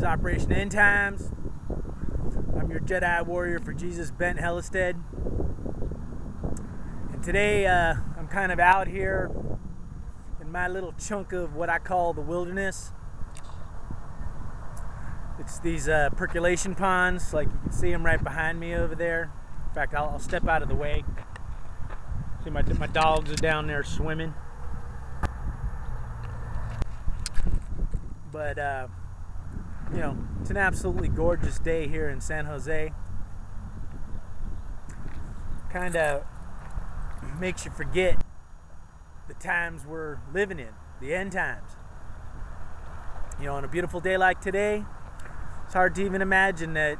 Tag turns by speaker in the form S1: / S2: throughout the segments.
S1: Operation End Times. I'm your Jedi warrior for Jesus, Bent Hellistead. And today I'm kind of out here in my little chunk of what I call the wilderness. It's these percolation ponds, like you can see them right behind me over there. In fact, I'll step out of the way. See my dogs are down there swimming. But you know, it's an absolutely gorgeous day here in San Jose. Kind of makes you forget the times we're living in, the end times. You know, on a beautiful day like today, it's hard to even imagine that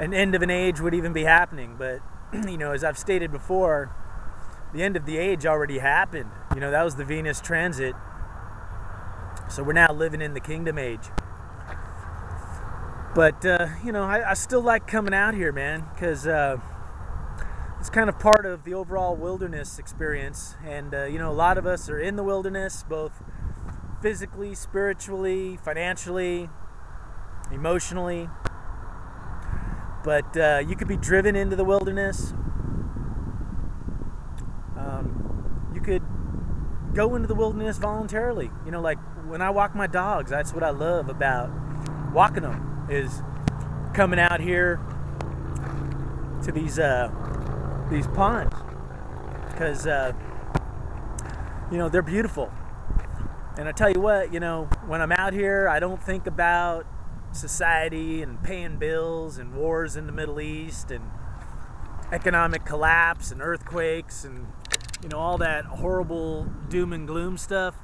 S1: an end of an age would even be happening. But, you know, as I've stated before, the end of the age already happened. You know, that was the Venus transit. So we're now living in the kingdom age. But, you know, I still like coming out here, man, because it's kind of part of the overall wilderness experience. And, you know, a lot of us are in the wilderness, both physically, spiritually, financially, emotionally. But you could be driven into the wilderness. You could go into the wilderness voluntarily. You know, like when I walk my dogs, that's what I love about walking them, is coming out here to these ponds, because you know, they're beautiful. And I tell you what, you know, when I'm out here, I don't think about society and paying bills and wars in the Middle East and economic collapse and earthquakes and, you know, all that horrible doom and gloom stuff.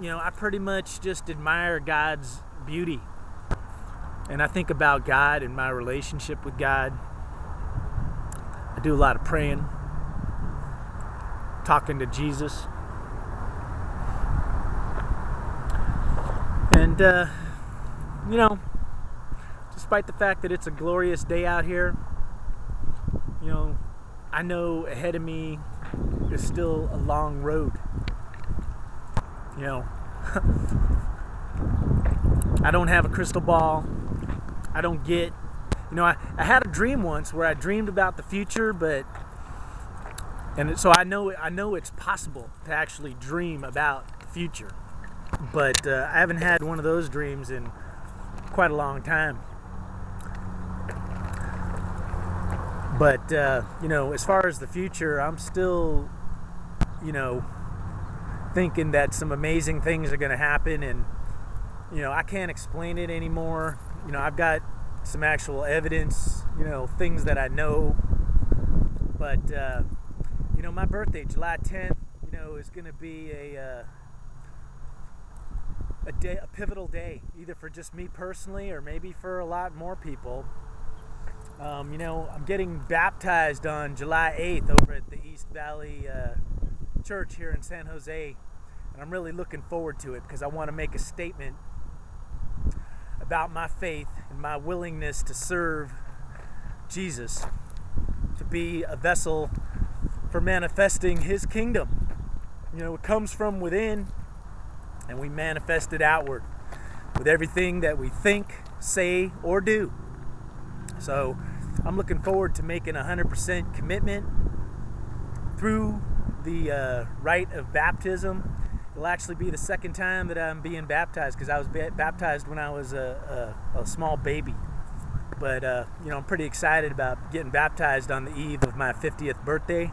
S1: You know, I pretty much just admire God's beauty. And I think about God and my relationship with God. I do a lot of praying, talking to Jesus. And, you know, despite the fact that it's a glorious day out here, you know, I know ahead of me is still a long road. You know, I don't have a crystal ball. I don't get, you know, I had a dream once where I dreamed about the future, so I know it's possible to actually dream about the future. But I haven't had one of those dreams in quite a long time. But, you know, as far as the future, I'm still, you know, thinking that some amazing things are going to happen. And, you know, I can't explain it anymore. You know, I've got some actual evidence, you know, things that I know. But, you know, my birthday, July 10th, you know, is going to be a pivotal day, either for just me personally or maybe for a lot more people. You know, I'm getting baptized on July 8th over at the East Valley Church here in San Jose, and I'm really looking forward to it because I want to make a statement about my faith and my willingness to serve Jesus, to be a vessel for manifesting His kingdom. You know, it comes from within, and we manifest it outward with everything that we think, say, or do. So I'm looking forward to making 100% commitment through the rite of baptism. It'll actually be the second time that I'm being baptized, because I was baptized when I was a small baby. But, you know, I'm pretty excited about getting baptized on the eve of my 50th birthday.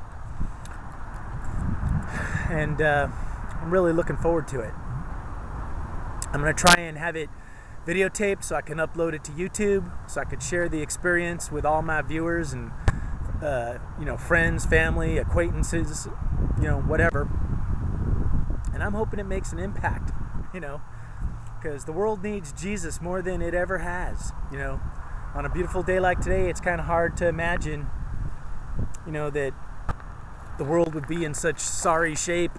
S1: And I'm really looking forward to it. I'm going to try and have it videotaped so I can upload it to YouTube, so I could share the experience with all my viewers and, you know, friends, family, acquaintances, you know, whatever. And I'm hoping it makes an impact, you know, because the world needs Jesus more than it ever has. You know, on a beautiful day like today, it's kind of hard to imagine, you know, that the world would be in such sorry shape,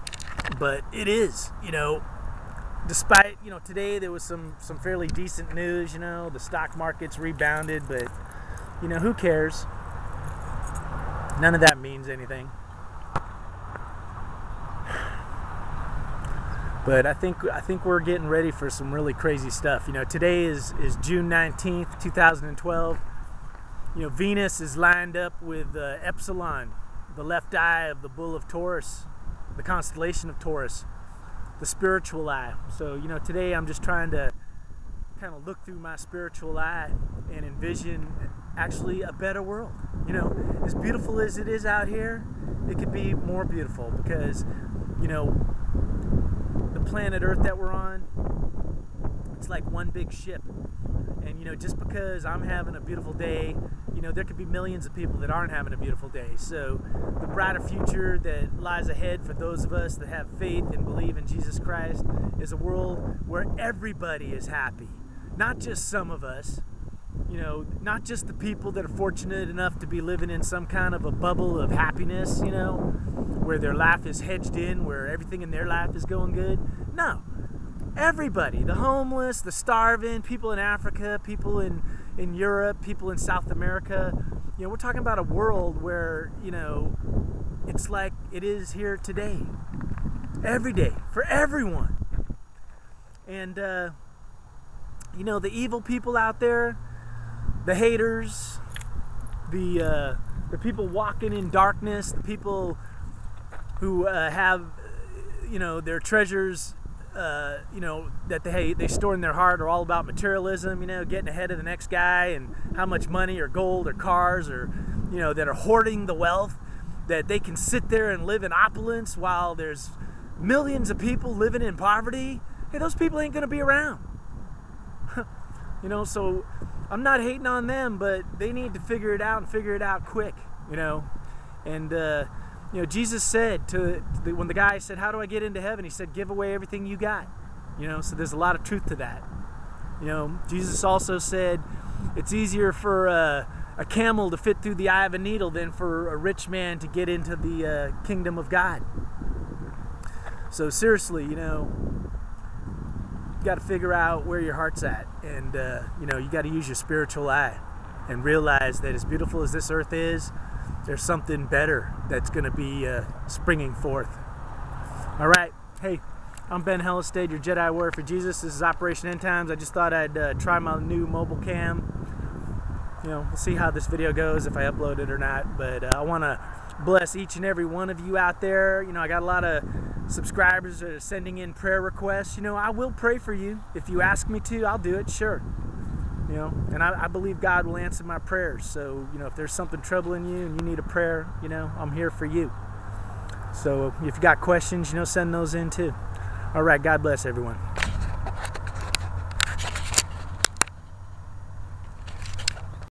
S1: but it is, you know. Despite, you know, today there was some fairly decent news, you know, the stock market's rebounded, but, you know, who cares? None of that means anything. But I think we're getting ready for some really crazy stuff. You know, today is June 19th, 2012. You know, Venus is lined up with Epsilon, the left eye of the bull of Taurus, the constellation of Taurus, the spiritual eye. So, you know, today I'm just trying to kind of look through my spiritual eye and envision actually a better world. You know, as beautiful as it is out here, it could be more beautiful because, you know, the planet Earth that we're on, it's like one big ship. And, you know, just because I'm having a beautiful day, you know, there could be millions of people that aren't having a beautiful day. So the brighter future that lies ahead for those of us that have faith and believe in Jesus Christ is a world where everybody is happy. Not just some of us, you know, not just the people that are fortunate enough to be living in some kind of a bubble of happiness, you know, where their life is hedged in, where everything in their life is going good. No. Everybody, the homeless, the starving, people in Africa, people in Europe, people in South America. You know, we're talking about a world where, you know, it's like it is here today. Every day, for everyone. And, you know, the evil people out there, the haters, the people walking in darkness, the people who have, you know, their treasures, you know, that they store in their heart are all about materialism, you know, getting ahead of the next guy and how much money or gold or cars or, you know, that are hoarding the wealth, that they can sit there and live in opulence while there's millions of people living in poverty. Hey, those people ain't going to be around. You know, so I'm not hating on them, but they need to figure it out and figure it out quick, you know. And, you know, Jesus said when the guy said, how do I get into heaven? He said, give away everything you got. You know, so there's a lot of truth to that. You know, Jesus also said it's easier for a camel to fit through the eye of a needle than for a rich man to get into the kingdom of God. So seriously, you know, you got to figure out where your heart's at. And, you know, you got to use your spiritual eye and realize that as beautiful as this earth is, there's something better that's going to be springing forth. All right. Hey, I'm Ben Hellestad, your Jedi Warrior for Jesus. This is Operation End Times. I just thought I'd try my new mobile cam. You know, we'll see how this video goes, if I upload it or not. But I want to bless each and every one of you out there. You know, I got a lot of subscribers that are sending in prayer requests. You know, I will pray for you. If you ask me to, I'll do it, sure. You know, and I believe God will answer my prayers. So, you know, if there's something troubling you and you need a prayer, you know, I'm here for you. So if you got questions, you know, send those in too. All right, God bless everyone.